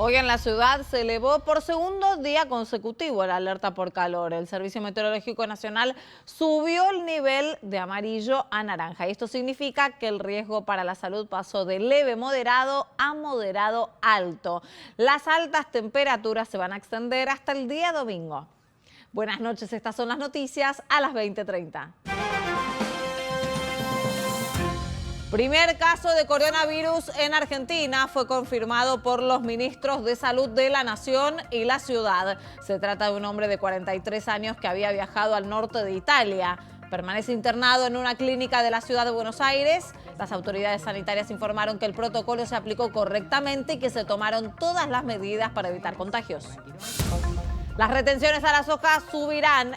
Hoy en la ciudad se elevó por segundo día consecutivo la alerta por calor. El Servicio Meteorológico Nacional subió el nivel de amarillo a naranja. Y esto significa que el riesgo para la salud pasó de leve moderado a moderado alto. Las altas temperaturas se van a extender hasta el día domingo. Buenas noches, estas son las noticias a las 20:30. Primer caso de coronavirus en Argentina fue confirmado por los ministros de Salud de la Nación y la ciudad. Se trata de un hombre de 43 años que había viajado al norte de Italia. Permanece internado en una clínica de la ciudad de Buenos Aires. Las autoridades sanitarias informaron que el protocolo se aplicó correctamente y que se tomaron todas las medidas para evitar contagios. Las retenciones a la soja subirán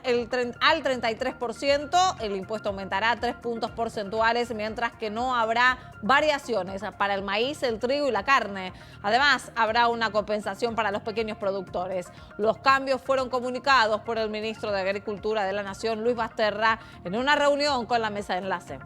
al 33%, el impuesto aumentará 3 puntos porcentuales, mientras que no habrá variaciones para el maíz, el trigo y la carne. Además, habrá una compensación para los pequeños productores. Los cambios fueron comunicados por el ministro de Agricultura de la Nación, Luis Basterra, en una reunión con la mesa de enlace.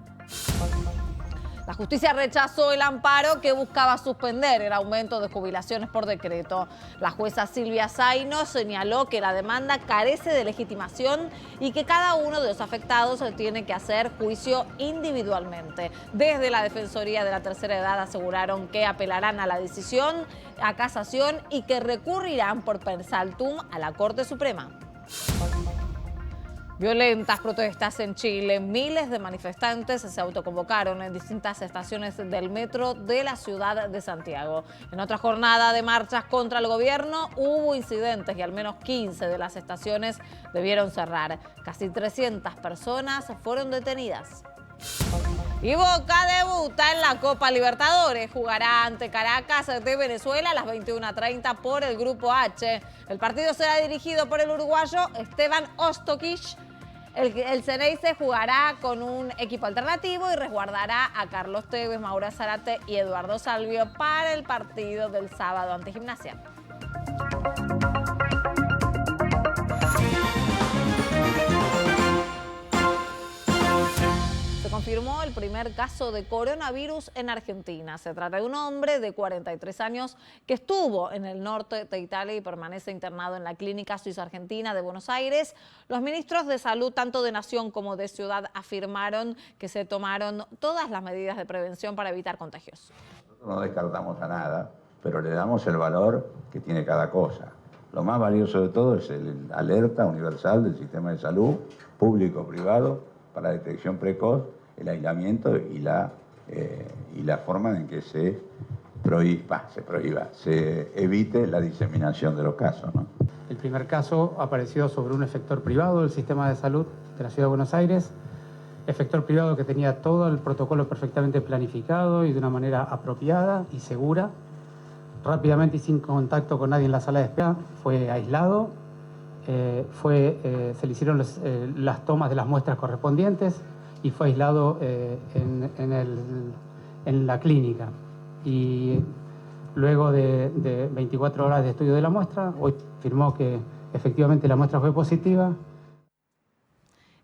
La justicia rechazó el amparo que buscaba suspender el aumento de jubilaciones por decreto. La jueza Silvia Zaino señaló que la demanda carece de legitimación y que cada uno de los afectados tiene que hacer juicio individualmente. Desde la Defensoría de la Tercera Edad aseguraron que apelarán a la decisión a casación y que recurrirán por pensaltum a la Corte Suprema. Violentas protestas en Chile. Miles de manifestantes se autoconvocaron en distintas estaciones del metro de la ciudad de Santiago. En otra jornada de marchas contra el gobierno hubo incidentes y al menos 15 de las estaciones debieron cerrar. Casi 300 personas fueron detenidas. Y Boca debuta en la Copa Libertadores. Jugará ante Caracas de Venezuela a las 21:30 por el Grupo H. El partido será dirigido por el uruguayo Esteban Ostokic. El Ceneice jugará con un equipo alternativo y resguardará a Carlos Tevez, Mauro Zárate y Eduardo Salvio para el partido del sábado ante Gimnasia. Se confirmó el primer caso de coronavirus en Argentina. Se trata de un hombre de 43 años que estuvo en el norte de Italia y permanece internado en la Clínica Suizo-Argentina de Buenos Aires. Los ministros de salud, tanto de Nación como de Ciudad, afirmaron que se tomaron todas las medidas de prevención para evitar contagios. Nosotros no descartamos a nada, pero le damos el valor que tiene cada cosa. Lo más valioso de todo es el alerta universal del sistema de salud, público-privado, para detección precoz, el aislamiento y la forma en que se evite la diseminación de los casos, ¿no? El primer caso apareció sobre un efector privado del sistema de salud de la Ciudad de Buenos Aires, efector privado que tenía todo el protocolo perfectamente planificado y de una manera apropiada y segura. Rápidamente y sin contacto con nadie en la sala de espera, fue aislado, se le hicieron las tomas de las muestras correspondientes y fue aislado en la clínica. Y luego de 24 horas de estudio de la muestra, hoy firmó que efectivamente la muestra fue positiva.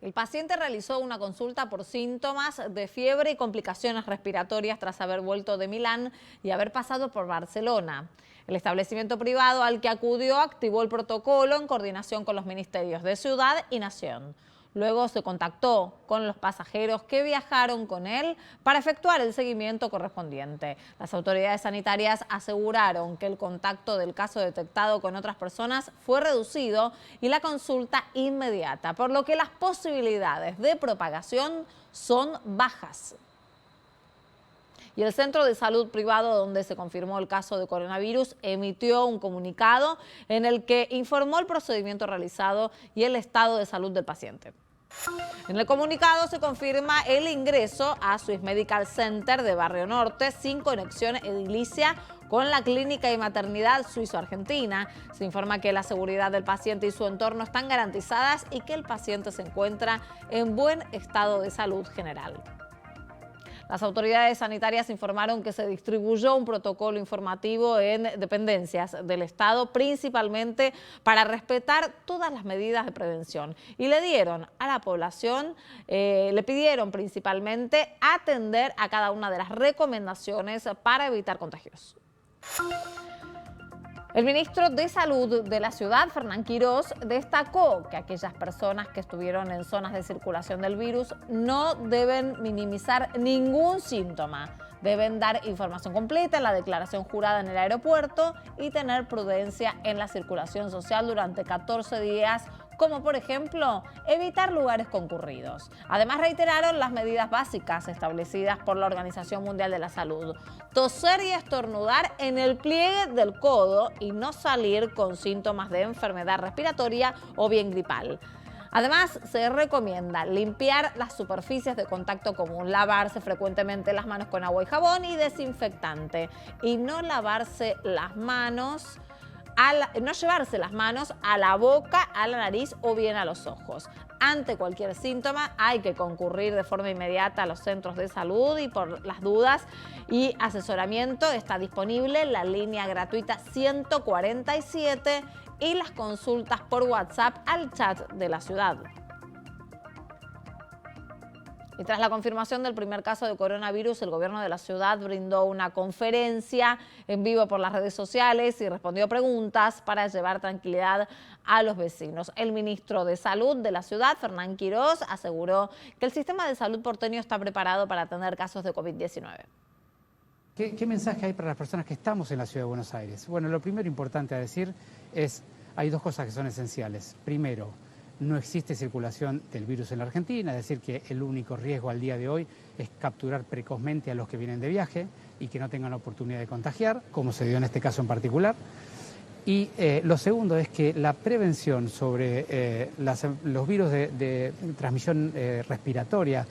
El paciente realizó una consulta por síntomas de fiebre y complicaciones respiratorias tras haber vuelto de Milán y haber pasado por Barcelona. El establecimiento privado al que acudió activó el protocolo en coordinación con los ministerios de Ciudad y Nación. Luego se contactó con los pasajeros que viajaron con él para efectuar el seguimiento correspondiente. Las autoridades sanitarias aseguraron que el contacto del caso detectado con otras personas fue reducido y la consulta inmediata, por lo que las posibilidades de propagación son bajas. Y el Centro de Salud Privado, donde se confirmó el caso de coronavirus, emitió un comunicado en el que informó el procedimiento realizado y el estado de salud del paciente. En el comunicado se confirma el ingreso a Swiss Medical Center de Barrio Norte sin conexión edilicia con la clínica y maternidad suizo-argentina. Se informa que la seguridad del paciente y su entorno están garantizadas y que el paciente se encuentra en buen estado de salud general. Las autoridades sanitarias informaron que se distribuyó un protocolo informativo en dependencias del Estado, principalmente para respetar todas las medidas de prevención. Y le dieron a la población, le pidieron principalmente atender a cada una de las recomendaciones para evitar contagios. El ministro de Salud de la ciudad, Fernán Quirós, destacó que aquellas personas que estuvieron en zonas de circulación del virus no deben minimizar ningún síntoma. Deben dar información completa en la declaración jurada en el aeropuerto y tener prudencia en la circulación social durante 14 días, como por ejemplo evitar lugares concurridos. Además reiteraron las medidas básicas establecidas por la Organización Mundial de la Salud: toser y estornudar en el pliegue del codo y no salir con síntomas de enfermedad respiratoria o bien gripal. Además, se recomienda limpiar las superficies de contacto común, lavarse frecuentemente las manos con agua y jabón y desinfectante y no lavarse las manos, no llevarse las manos a la boca, a la nariz o bien a los ojos. Ante cualquier síntoma hay que concurrir de forma inmediata a los centros de salud y por las dudas y asesoramiento está disponible la línea gratuita 147 y las consultas por WhatsApp al chat de la ciudad. Y tras la confirmación del primer caso de coronavirus, el gobierno de la ciudad brindó una conferencia en vivo por las redes sociales y respondió preguntas para llevar tranquilidad a los vecinos. El ministro de Salud de la ciudad, Fernán Quirós, aseguró que el sistema de salud porteño está preparado para atender casos de COVID-19. ¿Qué mensaje hay para las personas que estamos en la ciudad de Buenos Aires? Bueno, lo primero importante a decir es, hay dos cosas que son esenciales. Primero, no existe circulación del virus en la Argentina, es decir, que el único riesgo al día de hoy es capturar precozmente a los que vienen de viaje y que no tengan la oportunidad de contagiar, como se dio en este caso en particular. Y lo segundo es que la prevención sobre los virus de transmisión respiratoria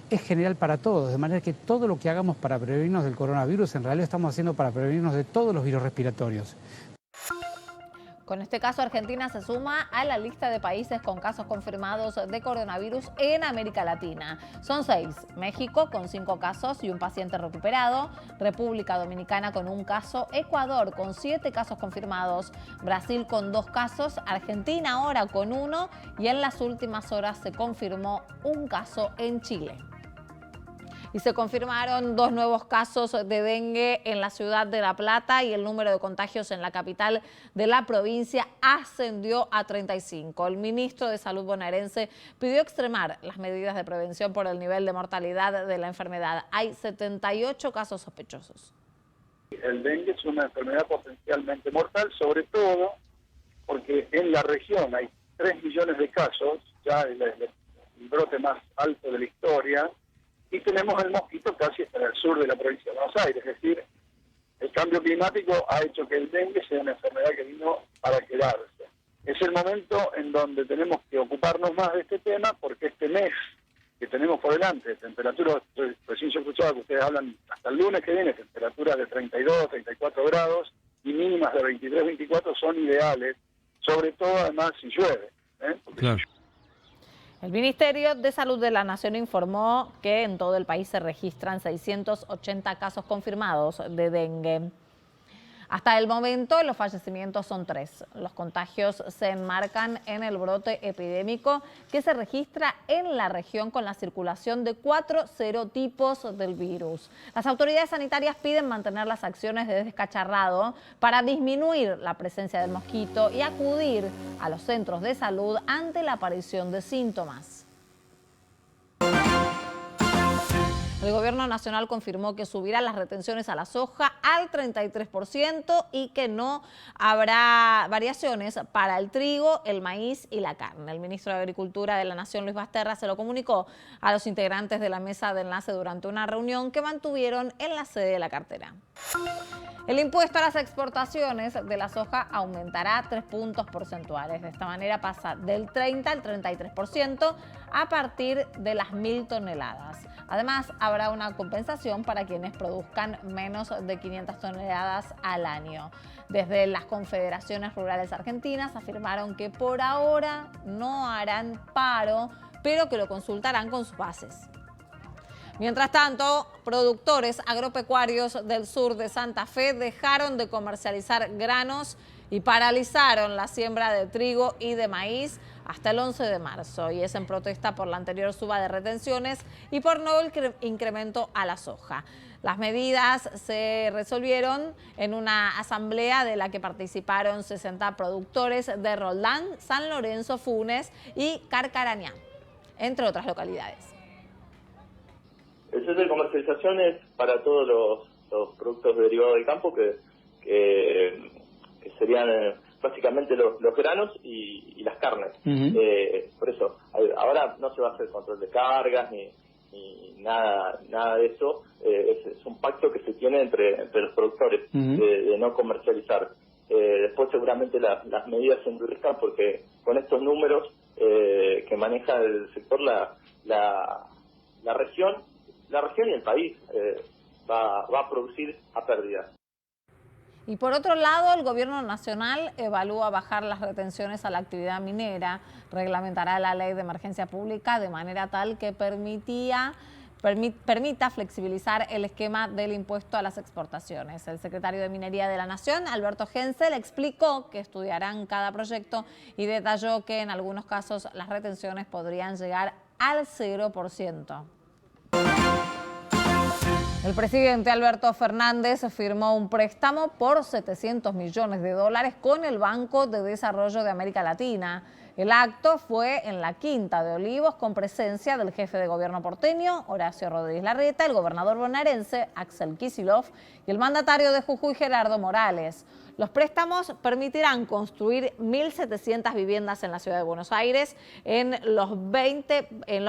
es general para todos, de manera que todo lo que hagamos para prevenirnos del coronavirus, en realidad estamos haciendo para prevenirnos de todos los virus respiratorios. Con este caso, Argentina se suma a la lista de países con casos confirmados de coronavirus en América Latina. Son 6, México con 5 casos y un paciente recuperado, República Dominicana con 1 caso, Ecuador con 7 casos confirmados, Brasil con 2 casos, Argentina ahora con 1 y en las últimas horas se confirmó 1 caso en Chile. Y se confirmaron 2 nuevos casos de dengue en la ciudad de La Plata y el número de contagios en la capital de la provincia ascendió a 35. El ministro de Salud bonaerense pidió extremar las medidas de prevención por el nivel de mortalidad de la enfermedad. Hay 78 casos sospechosos. El dengue es una enfermedad potencialmente mortal, sobre todo porque en la región hay 3 millones de casos, ya el brote más alto de la historia, y tenemos el mosquito casi hasta el sur de la provincia de Buenos Aires. Es decir, el cambio climático ha hecho que el dengue sea una enfermedad que vino para quedarse. Es el momento en donde tenemos que ocuparnos más de este tema, porque este mes que tenemos por delante, temperaturas, recién yo escuchaba que ustedes hablan hasta el lunes que viene, temperaturas de 32, 34 grados y mínimas de 23, 24 son ideales, sobre todo además si llueve. Claro. El Ministerio de Salud de la Nación informó que en todo el país se registran 680 casos confirmados de dengue. Hasta el momento, los fallecimientos son 3. Los contagios se enmarcan en el brote epidémico que se registra en la región con la circulación de 4 serotipos del virus. Las autoridades sanitarias piden mantener las acciones de descacharrado para disminuir la presencia del mosquito y acudir a los centros de salud ante la aparición de síntomas. El gobierno nacional confirmó que subirá las retenciones a la soja al 33% y que no habrá variaciones para el trigo, el maíz y la carne. El ministro de Agricultura de la Nación, Luis Basterra, se lo comunicó a los integrantes de la mesa de enlace durante una reunión que mantuvieron en la sede de la cartera. El impuesto a las exportaciones de la soja aumentará 3 puntos porcentuales. De esta manera pasa del 30 al 33% a partir de las 1.000 toneladas. Además, habrá una compensación para quienes produzcan menos de 500 toneladas al año. Desde las confederaciones rurales argentinas afirmaron que por ahora no harán paro, pero que lo consultarán con sus bases. Mientras tanto, productores agropecuarios del sur de Santa Fe dejaron de comercializar granos y paralizaron la siembra de trigo y de maíz hasta el 11 de marzo. Y es en protesta por la anterior suba de retenciones y por no el incremento a la soja. Las medidas se resolvieron en una asamblea de la que participaron 60 productores de Roldán, San Lorenzo, Funes y Carcarañá, entre otras localidades. El centro de comercialización es para todos los productos derivados del campo que serían básicamente los granos y las carnes. Por eso, ahora no se va a hacer control de cargas ni nada de eso. Es un pacto que se tiene entre los productores de no comercializar. Después seguramente las medidas se endurezcan porque con estos números que maneja el sector la región y el país va a producir a pérdida. Y por otro lado, el gobierno nacional evalúa bajar las retenciones a la actividad minera, reglamentará la ley de emergencia pública de manera tal que permita flexibilizar el esquema del impuesto a las exportaciones. El secretario de Minería de la Nación, Alberto Hensel, explicó que estudiarán cada proyecto y detalló que en algunos casos las retenciones podrían llegar al 0%. El presidente Alberto Fernández firmó un préstamo por $700 millones con el Banco de Desarrollo de América Latina. El acto fue en la Quinta de Olivos con presencia del jefe de gobierno porteño, Horacio Rodríguez Larreta, el gobernador bonaerense, Axel Kicillof, y el mandatario de Jujuy, Gerardo Morales. Los préstamos permitirán construir 1.700 viviendas en la ciudad de Buenos Aires, en los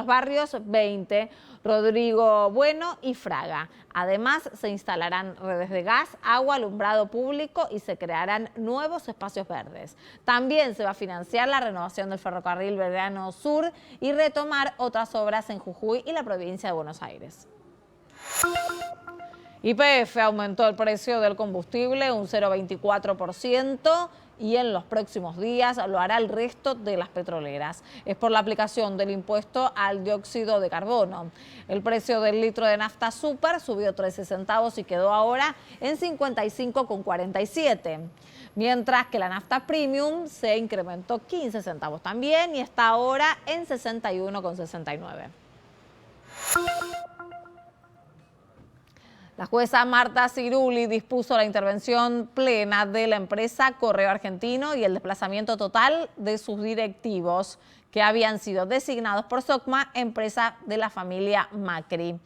barrios 20, Rodrigo Bueno y Fraga. Además, se instalarán redes de gas, agua, alumbrado público y se crearán nuevos espacios verdes. También se va a financiar la renovación del ferrocarril Belgrano Sur y retomar otras obras en Jujuy y la provincia de Buenos Aires. YPF aumentó el precio del combustible un 0,24% y en los próximos días lo hará el resto de las petroleras. Es por la aplicación del impuesto al dióxido de carbono. El precio del litro de nafta super subió 13 centavos y quedó ahora en 55,47. Mientras que la nafta premium se incrementó 15 centavos también y está ahora en 61,69. La jueza Marta Ciruli dispuso la intervención plena de la empresa Correo Argentino y el desplazamiento total de sus directivos que habían sido designados por SOCMA, empresa de la familia Macri.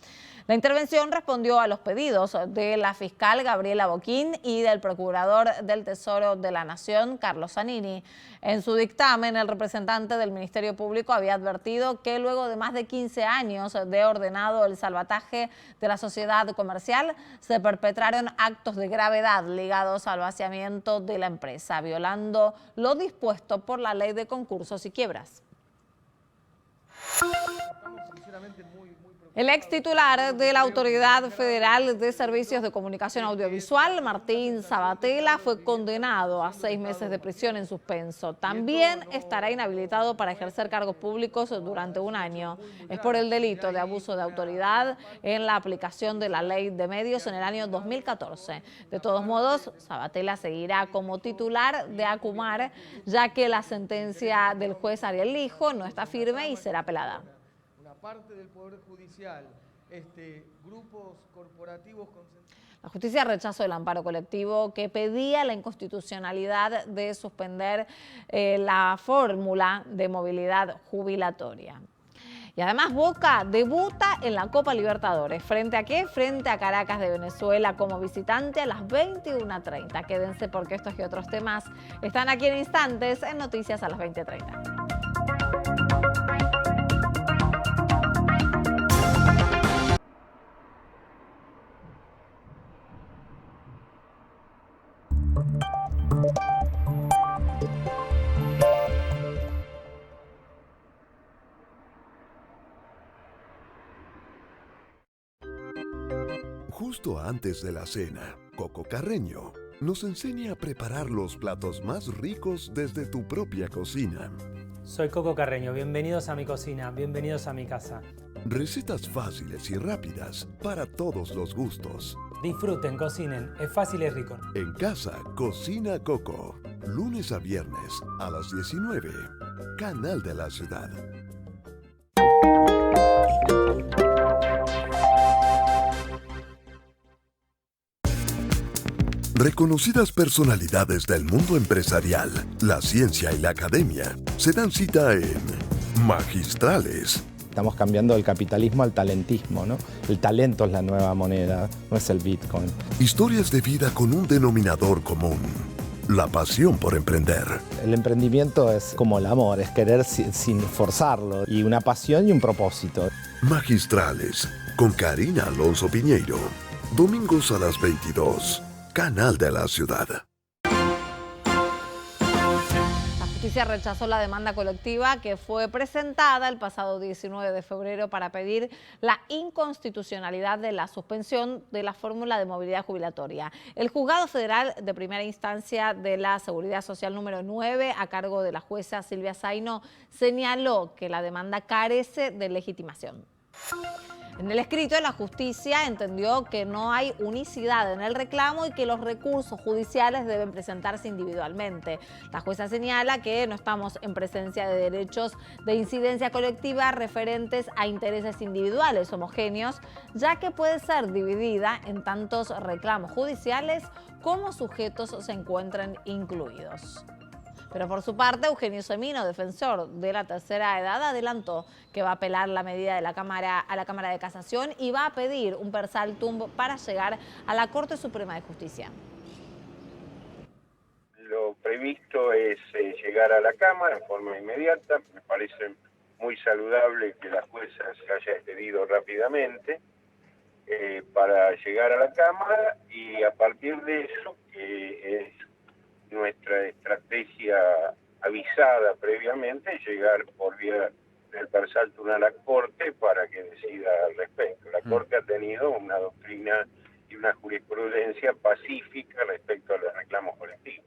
La intervención respondió a los pedidos de la fiscal Gabriela Boquín y del procurador del Tesoro de la Nación, Carlos Zanini. En su dictamen, el representante del Ministerio Público había advertido que luego de más de 15 años de ordenado el salvataje de la sociedad comercial, se perpetraron actos de gravedad ligados al vaciamiento de la empresa, violando lo dispuesto por la Ley de Concursos y Quiebras. El ex titular de la Autoridad Federal de Servicios de Comunicación Audiovisual, Martín Sabatella, fue condenado a 6 meses de prisión en suspenso. También estará inhabilitado para ejercer cargos públicos durante un año. Es por el delito de abuso de autoridad en la aplicación de la Ley de Medios en el año 2014. De todos modos, Sabatella seguirá como titular de ACUMAR, ya que la sentencia del juez Ariel Lijo no está firme y será apelada. Parte del Poder Judicial, grupos corporativos... La justicia rechazó el amparo colectivo que pedía la inconstitucionalidad de suspender la fórmula de movilidad jubilatoria. Y además Boca debuta en la Copa Libertadores. ¿Frente a qué? Frente a Caracas de Venezuela como visitante a las 21:30. Quédense porque estos y otros temas están aquí en instantes en Noticias a las 20:30. Justo antes de la cena, Coco Carreño nos enseña a preparar los platos más ricos desde tu propia cocina. Soy Coco Carreño, bienvenidos a mi cocina, bienvenidos a mi casa. Recetas fáciles y rápidas para todos los gustos. Disfruten, cocinen, es fácil y rico. En casa, Cocina Coco. Lunes a viernes a las 19. Canal de la Ciudad. Reconocidas personalidades del mundo empresarial, la ciencia y la academia se dan cita en Magistrales. Estamos cambiando del capitalismo al talentismo, ¿no? El talento es la nueva moneda, no es el Bitcoin. Historias de vida con un denominador común: la pasión por emprender. El emprendimiento es como el amor, es querer sin forzarlo, y una pasión y un propósito. Magistrales, con Karina Alonso Piñeiro. Domingos a las 22. Canal de la Ciudad. La justicia rechazó la demanda colectiva que fue presentada el pasado 19 de febrero para pedir la inconstitucionalidad de la suspensión de la fórmula de movilidad jubilatoria. El Juzgado Federal de Primera Instancia de la Seguridad Social número 9, a cargo de la jueza Silvia Zaino, señaló que la demanda carece de legitimación. En el escrito, la justicia entendió que no hay unicidad en el reclamo y que los recursos judiciales deben presentarse individualmente. La jueza señala que no estamos en presencia de derechos de incidencia colectiva referentes a intereses individuales homogéneos, ya que puede ser dividida en tantos reclamos judiciales como sujetos se encuentren incluidos. Pero por su parte, Eugenio Semino, defensor de la tercera edad, adelantó que va a apelar la medida de la Cámara a la Cámara de Casación y va a pedir un per saltum para llegar a la Corte Suprema de Justicia. Lo previsto es llegar a la Cámara en forma inmediata. Me parece muy saludable que la jueza se haya expedido rápidamente para llegar a la Cámara, y a partir de eso, que es nuestra estrategia avisada previamente, llegar por vía del per saltum a la Corte para que decida al respecto. La Corte ha tenido una doctrina y una jurisprudencia pacífica respecto a los reclamos colectivos.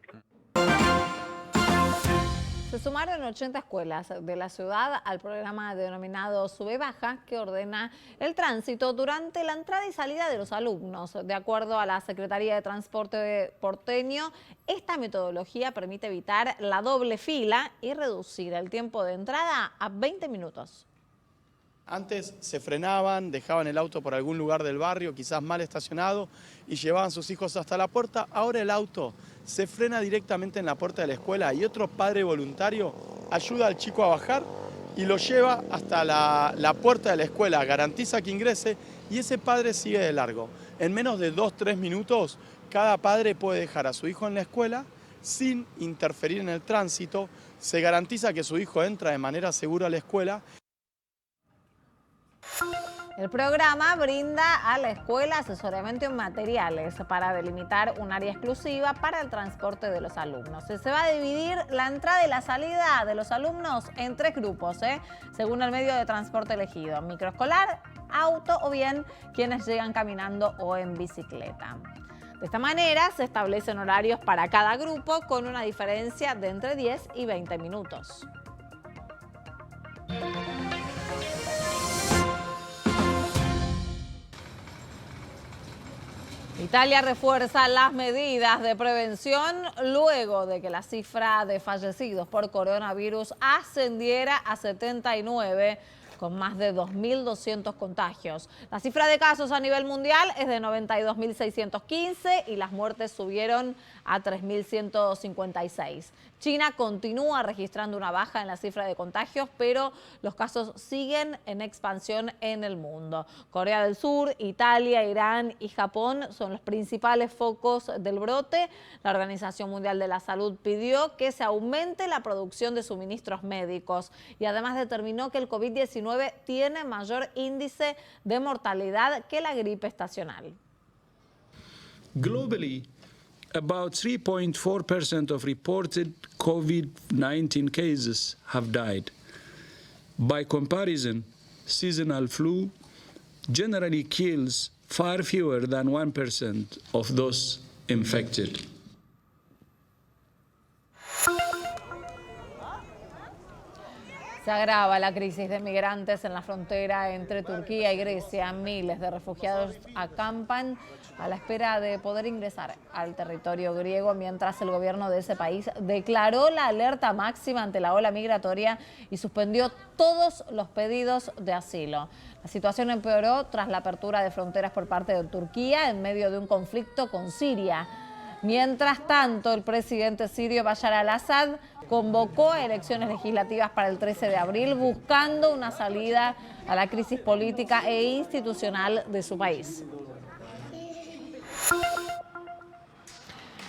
Se sumaron 80 escuelas de la ciudad al programa denominado Sube Baja, que ordena el tránsito durante la entrada y salida de los alumnos. De acuerdo a la Secretaría de Transporte porteño, esta metodología permite evitar la doble fila y reducir el tiempo de entrada a 20 minutos. Antes se frenaban, dejaban el auto por algún lugar del barrio, quizás mal estacionado, y llevaban a sus hijos hasta la puerta. Ahora el auto se frena directamente en la puerta de la escuela y otro padre voluntario ayuda al chico a bajar y lo lleva hasta la puerta de la escuela, garantiza que ingrese y ese padre sigue de largo. En menos de 2-3 minutos, cada padre puede dejar a su hijo en la escuela sin interferir en el tránsito, se garantiza que su hijo entra de manera segura a la escuela. El programa brinda a la escuela asesoramiento en materiales para delimitar un área exclusiva para el transporte de los alumnos. Se va a dividir la entrada y la salida de los alumnos en 3 grupos, según el medio de transporte elegido: microescolar, auto o bien quienes llegan caminando o en bicicleta. De esta manera se establecen horarios para cada grupo con una diferencia de entre 10 y 20 minutos. Italia refuerza las medidas de prevención luego de que la cifra de fallecidos por coronavirus ascendiera a 79, con más de 2.200 contagios. La cifra de casos a nivel mundial es de 92.615 y las muertes subieron a 3.156. China continúa registrando una baja en la cifra de contagios, pero los casos siguen en expansión en el mundo. Corea del Sur, Italia, Irán y Japón son los principales focos del brote. La Organización Mundial de la Salud pidió que se aumente la producción de suministros médicos y además determinó que el COVID-19 tiene mayor índice de mortalidad que la gripe estacional. Globally, about 3.4% of reported COVID-19 cases have died. By comparison, seasonal flu generally kills far fewer than 1% of those infected. Se agrava la crisis de migrantes en la frontera entre Turquía y Grecia. Miles de refugiados acampan a la espera de poder ingresar al territorio griego, mientras el gobierno de ese país declaró la alerta máxima ante la ola migratoria y suspendió todos los pedidos de asilo. La situación empeoró tras la apertura de fronteras por parte de Turquía en medio de un conflicto con Siria. Mientras tanto, el presidente sirio Bashar al-Assad convocó a elecciones legislativas para el 13 de abril, buscando una salida a la crisis política e institucional de su país.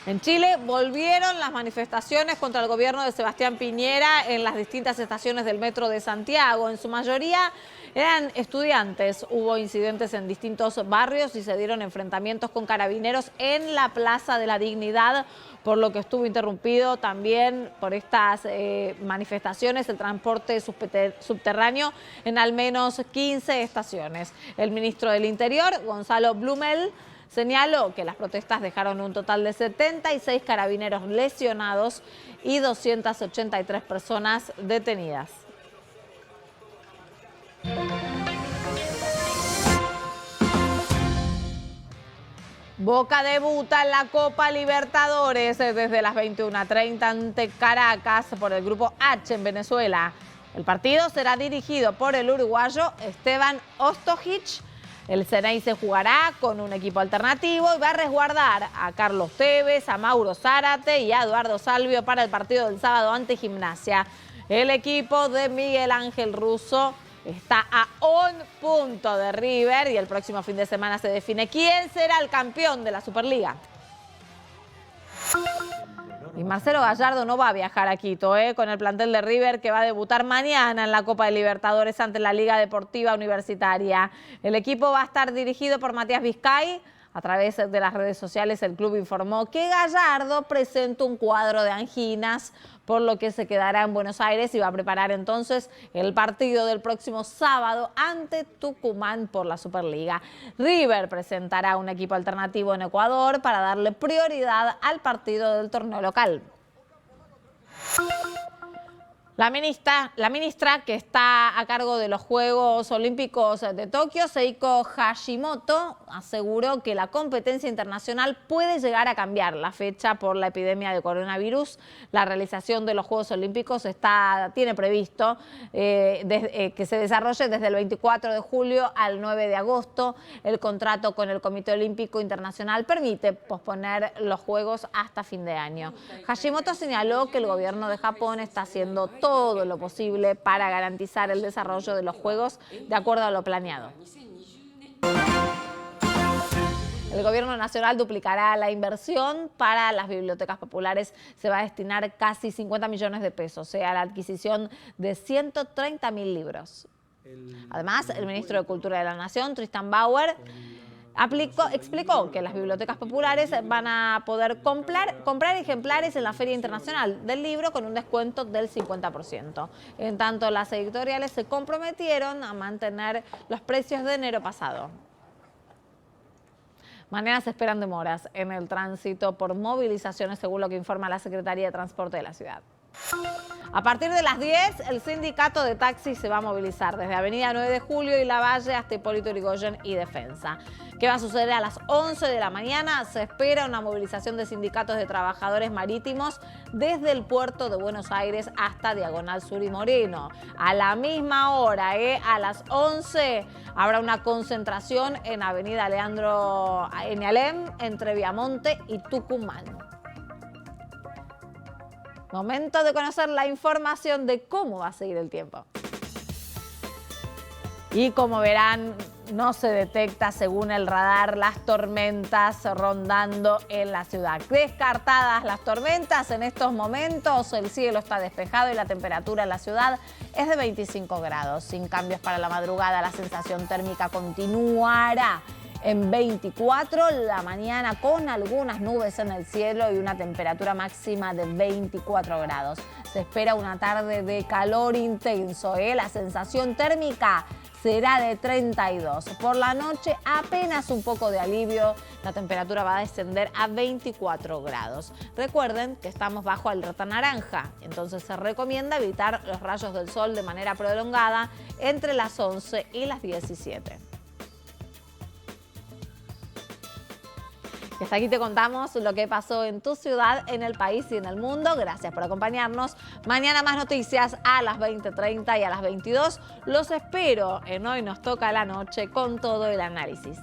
En Chile volvieron las manifestaciones contra el gobierno de Sebastián Piñera en las distintas estaciones del metro de Santiago. En su mayoría eran estudiantes. Hubo incidentes en distintos barrios y se dieron enfrentamientos con carabineros en la Plaza de la Dignidad, por lo que estuvo interrumpido también por estas manifestaciones el transporte subterráneo en al menos 15 estaciones. El ministro del Interior, Gonzalo Blumel, señaló que las protestas dejaron un total de 76 carabineros lesionados y 283 personas detenidas. Boca debuta en la Copa Libertadores desde las 21:30 ante Caracas por el Grupo H en Venezuela. El partido será dirigido por el uruguayo Esteban Ostojic. El Ceney se jugará con un equipo alternativo y va a resguardar a Carlos Tevez, a Mauro Zárate y a Eduardo Salvio para el partido del sábado ante Gimnasia. El equipo de Miguel Ángel Russo está a un punto de River y el próximo fin de semana se define quién será el campeón de la Superliga. Y Marcelo Gallardo no va a viajar a Quito con el plantel de River, que va a debutar mañana en la Copa de Libertadores ante la Liga Deportiva Universitaria. El equipo va a estar dirigido por Matías Vizcay. A través de las redes sociales el club informó que Gallardo presenta un cuadro de anginas, por lo que se quedará en Buenos Aires y va a preparar entonces el partido del próximo sábado ante Tucumán por la Superliga. River presentará un equipo alternativo en Ecuador para darle prioridad al partido del torneo local. La ministra que está a cargo de los Juegos Olímpicos de Tokio, Seiko Hashimoto, aseguró que la competencia internacional puede llegar a cambiar la fecha por la epidemia de coronavirus. La realización de los Juegos Olímpicos tiene previsto que se desarrolle desde el 24 de julio al 9 de agosto. El contrato con el Comité Olímpico Internacional permite posponer los Juegos hasta fin de año. Hashimoto señaló que el gobierno de Japón está haciendo todo lo posible para garantizar el desarrollo de los Juegos de acuerdo a lo planeado. El gobierno nacional duplicará la inversión para las bibliotecas populares. Se va a destinar casi 50 millones de pesos, a la adquisición de 130.000 libros. Además, el ministro de Cultura de la Nación, Tristan Bauer, explicó que las bibliotecas populares van a poder comprar ejemplares en la Feria Internacional del Libro con un descuento del 50%. En tanto, las editoriales se comprometieron a mantener los precios de enero pasado. Mañana se esperan demoras en el tránsito por movilizaciones, según lo que informa la Secretaría de Transporte de la ciudad. A partir de las 10, el sindicato de taxis se va a movilizar desde Avenida 9 de Julio y Lavalle hasta Hipólito Yrigoyen y Defensa. ¿Qué va a suceder a las 11 de la mañana? Se espera una movilización de sindicatos de trabajadores marítimos desde el puerto de Buenos Aires hasta Diagonal Sur y Moreno. A la misma hora, a las 11, habrá una concentración en Avenida Leandro Eñalem entre Viamonte y Tucumán. Momento de conocer la información de cómo va a seguir el tiempo. Y como verán, no se detecta, según el radar, las tormentas rondando en la ciudad. Descartadas las tormentas, en estos momentos el cielo está despejado y la temperatura en la ciudad es de 25 grados. Sin cambios para la madrugada, la sensación térmica continuará en 24 la mañana con algunas nubes en el cielo y una temperatura máxima de 24 grados. Se espera una tarde de calor intenso, La sensación térmica será de 32. Por la noche apenas un poco de alivio, la temperatura va a descender a 24 grados. Recuerden que estamos bajo alerta naranja, entonces se recomienda evitar los rayos del sol de manera prolongada entre las 11 y las 17. Y hasta aquí te contamos lo que pasó en tu ciudad, en el país y en el mundo. Gracias por acompañarnos. Mañana más noticias a las 20:30 y a las 22. Los espero en Hoy Nos Toca la Noche con todo el análisis.